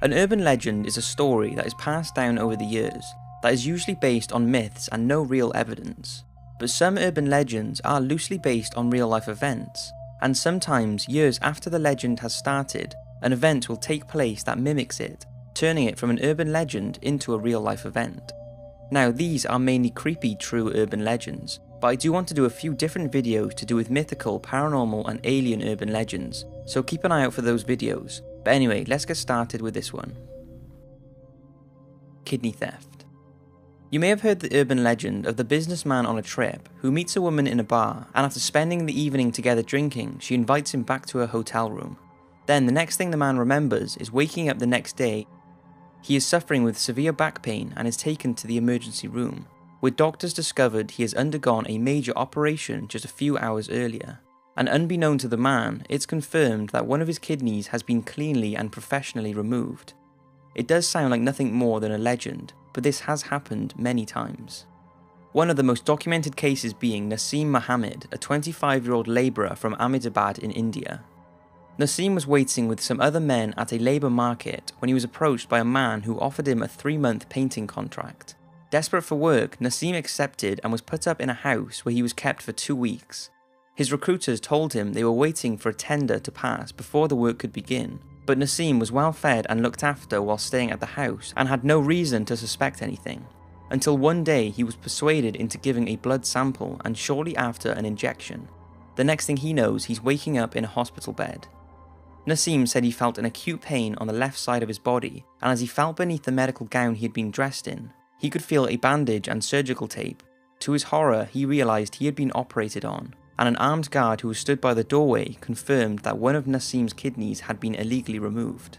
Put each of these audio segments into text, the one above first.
An urban legend is a story that is passed down over the years that is usually based on myths and no real evidence. But some urban legends are loosely based on real life events, and sometimes years after the legend has started, an event will take place that mimics it, turning it from an urban legend into a real life event. Now these are mainly creepy true urban legends, but I do want to do a few different videos to do with mythical, paranormal and alien urban legends, so keep an eye out for those videos. But anyway, let's get started with this one. Kidney theft. You may have heard the urban legend of the businessman on a trip who meets a woman in a bar, and after spending the evening together drinking, she invites him back to her hotel room. Then the next thing the man remembers is waking up the next day. He is suffering with severe back pain and is taken to the emergency room, where doctors discovered he has undergone a major operation just a few hours earlier. And unbeknown to the man, it's confirmed that one of his kidneys has been cleanly and professionally removed. It does sound like nothing more than a legend, but this has happened many times. One of the most documented cases being Naseem Mohammed, a 25-year-old labourer from Ahmedabad in India. Naseem was waiting with some other men at a labour market when he was approached by a man who offered him a 3-month painting contract. Desperate for work, Naseem accepted and was put up in a house where he was kept for 2 weeks. His recruiters told him they were waiting for a tender to pass before the work could begin, but Naseem was well fed and looked after while staying at the house and had no reason to suspect anything, until one day he was persuaded into giving a blood sample and shortly after an injection. The next thing he knows, he's waking up in a hospital bed. Naseem said he felt an acute pain on the left side of his body, and as he felt beneath the medical gown he had been dressed in, he could feel a bandage and surgical tape. To his horror, he realised he had been operated on, and an armed guard who stood by the doorway confirmed that one of Naseem's kidneys had been illegally removed.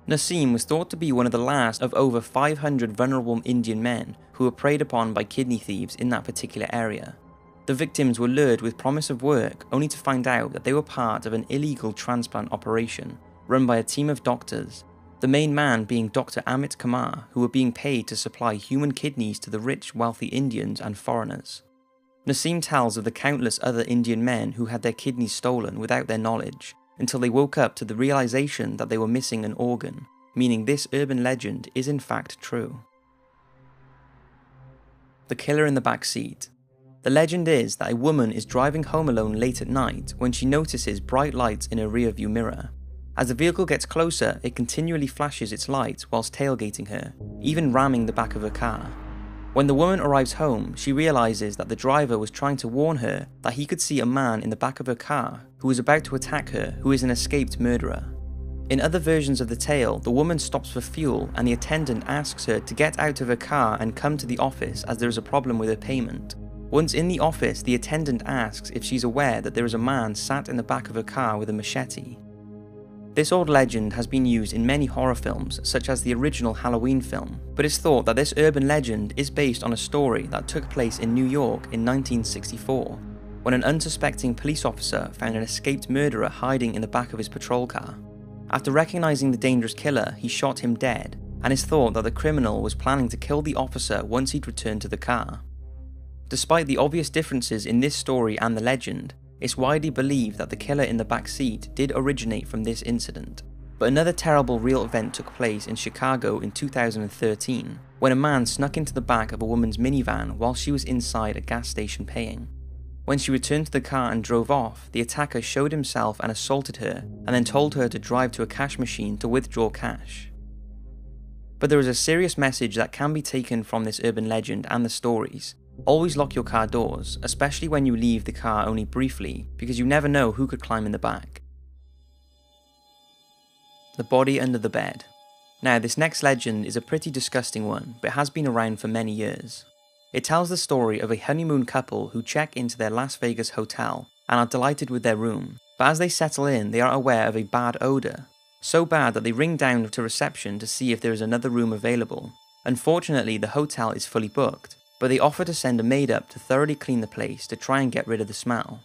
Naseem was thought to be one of the last of over 500 vulnerable Indian men who were preyed upon by kidney thieves in that particular area. The victims were lured with promise of work, only to find out that they were part of an illegal transplant operation run by a team of doctors, the main man being Dr. Amit Kumar, who were being paid to supply human kidneys to the rich, wealthy Indians and foreigners. Naseem tells of the countless other Indian men who had their kidneys stolen without their knowledge, until they woke up to the realization that they were missing an organ, meaning this urban legend is in fact true. The killer in the back seat. The legend is that a woman is driving home alone late at night when she notices bright lights in her rearview mirror. As the vehicle gets closer, it continually flashes its lights whilst tailgating her, even ramming the back of her car. When the woman arrives home, she realizes that the driver was trying to warn her that he could see a man in the back of her car who was about to attack her, who is an escaped murderer. In other versions of the tale, the woman stops for fuel and the attendant asks her to get out of her car and come to the office as there is a problem with her payment. Once in the office, the attendant asks if she's aware that there is a man sat in the back of her car with a machete. This old legend has been used in many horror films, such as the original Halloween film, but it's thought that this urban legend is based on a story that took place in New York in 1964, when an unsuspecting police officer found an escaped murderer hiding in the back of his patrol car. After recognizing the dangerous killer, he shot him dead, and it's thought that the criminal was planning to kill the officer once he'd returned to the car. Despite the obvious differences in this story and the legend, it's widely believed that the killer in the back seat did originate from this incident. But another terrible real event took place in Chicago in 2013, when a man snuck into the back of a woman's minivan while she was inside a gas station paying. When she returned to the car and drove off, the attacker showed himself and assaulted her, and then told her to drive to a cash machine to withdraw cash. But there is a serious message that can be taken from this urban legend and the stories. Always lock your car doors, especially when you leave the car only briefly, because you never know who could climb in the back. The body under the bed. Now, this next legend is a pretty disgusting one, but has been around for many years. It tells the story of a honeymoon couple who check into their Las Vegas hotel and are delighted with their room, but as they settle in, they are aware of a bad odour. So bad that they ring down to reception to see if there is another room available. Unfortunately, the hotel is fully booked, but they offer to send a maid up to thoroughly clean the place to try and get rid of the smell.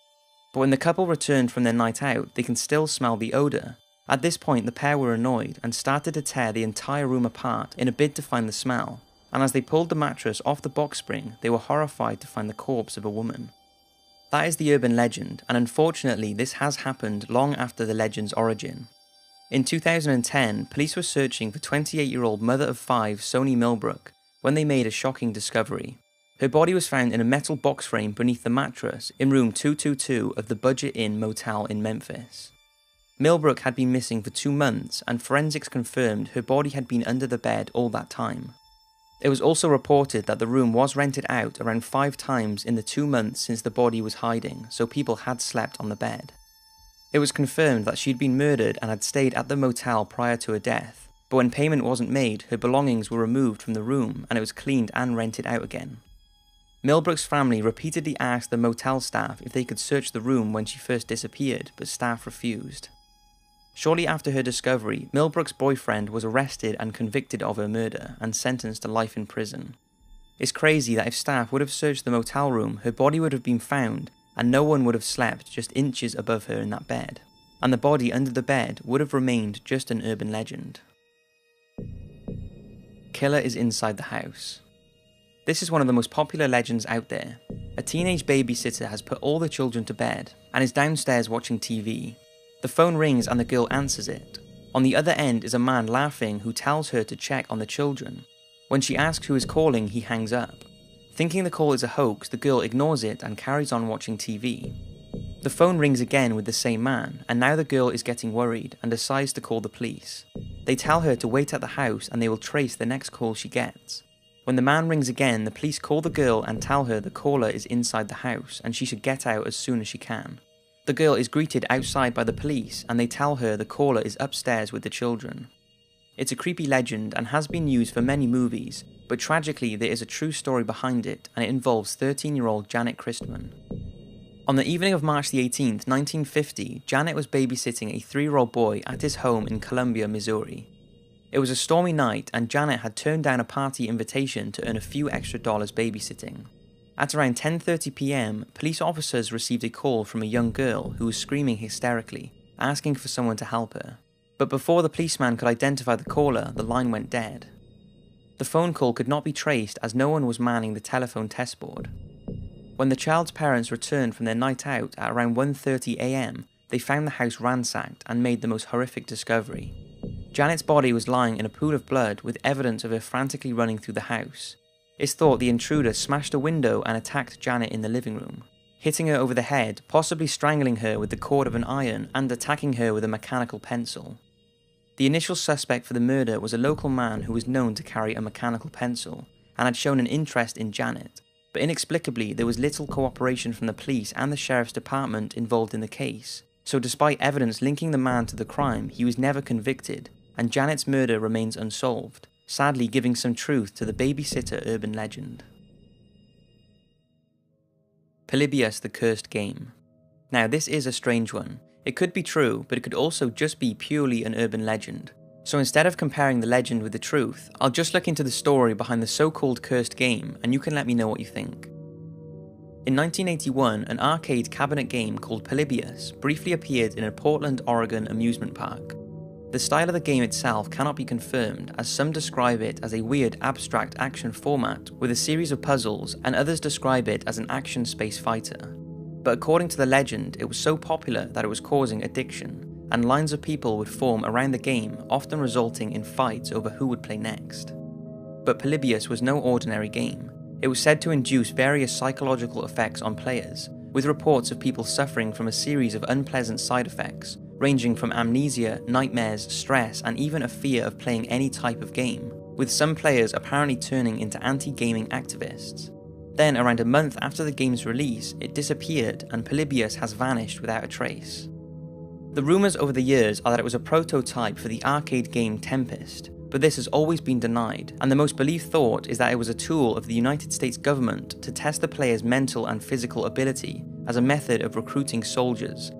But when the couple returned from their night out, they can still smell the odour. At this point, the pair were annoyed and started to tear the entire room apart in a bid to find the smell, and as they pulled the mattress off the box spring, they were horrified to find the corpse of a woman. That is the urban legend, and unfortunately this has happened long after the legend's origin. In 2010, police were searching for 28-year-old mother of 5 Soni Millbrook when they made a shocking discovery. Her body was found in a metal box frame beneath the mattress in room 222 of the Budget Inn motel in Memphis. Millbrook had been missing for 2 months, and forensics confirmed her body had been under the bed all that time. It was also reported that the room was rented out around 5 times in the 2 months since the body was hiding, so people had slept on the bed. It was confirmed that she'd been murdered and had stayed at the motel prior to her death, but when payment wasn't made, her belongings were removed from the room and it was cleaned and rented out again. Millbrook's family repeatedly asked the motel staff if they could search the room when she first disappeared, but staff refused. Shortly after her discovery, Millbrook's boyfriend was arrested and convicted of her murder and sentenced to life in prison. It's crazy that if staff would have searched the motel room, her body would have been found and no one would have slept just inches above her in that bed, and the body under the bed would have remained just an urban legend. Killer is inside the house. This is one of the most popular legends out there. A teenage babysitter has put all the children to bed and is downstairs watching TV. The phone rings and the girl answers it. On the other end is a man laughing who tells her to check on the children. When she asks who is calling, he hangs up. Thinking the call is a hoax, the girl ignores it and carries on watching TV. The phone rings again with the same man, and now the girl is getting worried and decides to call the police. They tell her to wait at the house and they will trace the next call she gets. When the man rings again, the police call the girl and tell her the caller is inside the house and she should get out as soon as she can. The girl is greeted outside by the police and they tell her the caller is upstairs with the children. It's a creepy legend and has been used for many movies, but tragically there is a true story behind it and it involves 13-year-old Janet Christman. On the evening of March the 18th, 1950, Janet was babysitting a 3-year-old boy at his home in Columbia, Missouri. It was a stormy night and Janet had turned down a party invitation to earn a few extra dollars babysitting. At around 10:30 p.m, police officers received a call from a young girl who was screaming hysterically, asking for someone to help her. But before the policeman could identify the caller, the line went dead. The phone call could not be traced as no one was manning the telephone test board. When the child's parents returned from their night out at around 1:30 a.m, they found the house ransacked and made the most horrific discovery. Janet's body was lying in a pool of blood with evidence of her frantically running through the house. It's thought the intruder smashed a window and attacked Janet in the living room, hitting her over the head, possibly strangling her with the cord of an iron and attacking her with a mechanical pencil. The initial suspect for the murder was a local man who was known to carry a mechanical pencil and had shown an interest in Janet, but inexplicably there was little cooperation from the police and the sheriff's department involved in the case, so despite evidence linking the man to the crime, he was never convicted, and Janet's murder remains unsolved, sadly giving some truth to the babysitter urban legend. Polybius the Cursed Game. Now this is a strange one. It could be true, but it could also just be purely an urban legend. So instead of comparing the legend with the truth, I'll just look into the story behind the so-called cursed game and you can let me know what you think. In 1981, an arcade cabinet game called Polybius briefly appeared in a Portland, Oregon amusement park. The style of the game itself cannot be confirmed, as some describe it as a weird abstract action format with a series of puzzles, and others describe it as an action space fighter. But according to the legend, it was so popular that it was causing addiction, and lines of people would form around the game, often resulting in fights over who would play next. But Polybius was no ordinary game. It was said to induce various psychological effects on players, with reports of people suffering from a series of unpleasant side effects, ranging from amnesia, nightmares, stress, and even a fear of playing any type of game, with some players apparently turning into anti-gaming activists. Then, around a month after the game's release, it disappeared and Polybius has vanished without a trace. The rumours over the years are that it was a prototype for the arcade game Tempest, but this has always been denied, and the most believed thought is that it was a tool of the United States government to test the player's mental and physical ability as a method of recruiting soldiers.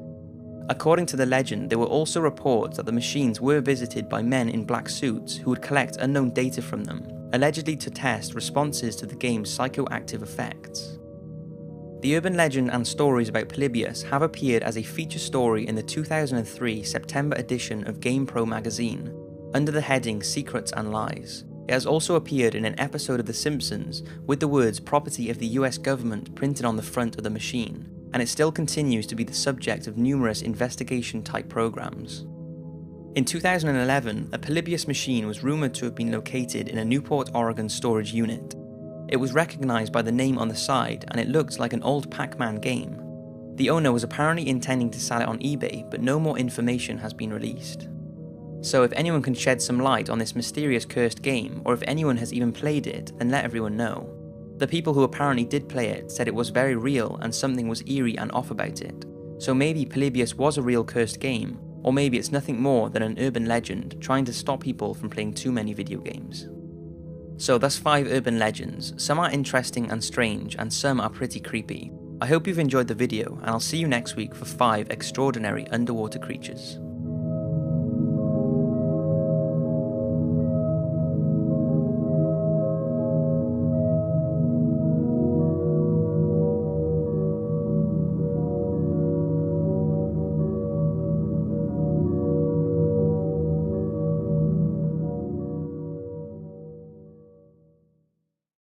According to the legend, there were also reports that the machines were visited by men in black suits who would collect unknown data from them, allegedly to test responses to the game's psychoactive effects. The urban legend and stories about Polybius have appeared as a feature story in the 2003 September edition of GamePro magazine, under the heading Secrets and Lies. It has also appeared in an episode of The Simpsons with the words "property of the US government" printed on the front of the machine, and it still continues to be the subject of numerous investigation-type programs. In 2011, a Polybius machine was rumoured to have been located in a Newport, Oregon storage unit. It was recognised by the name on the side, and it looked like an old Pac-Man game. The owner was apparently intending to sell it on eBay, but no more information has been released. So if anyone can shed some light on this mysterious cursed game, or if anyone has even played it, then let everyone know. The people who apparently did play it said it was very real and something was eerie and off about it. So maybe Polybius was a real cursed game, or maybe it's nothing more than an urban legend trying to stop people from playing too many video games. So that's 5 urban legends. Some are interesting and strange, and some are pretty creepy. I hope you've enjoyed the video, and I'll see you next week for 5 extraordinary underwater creatures.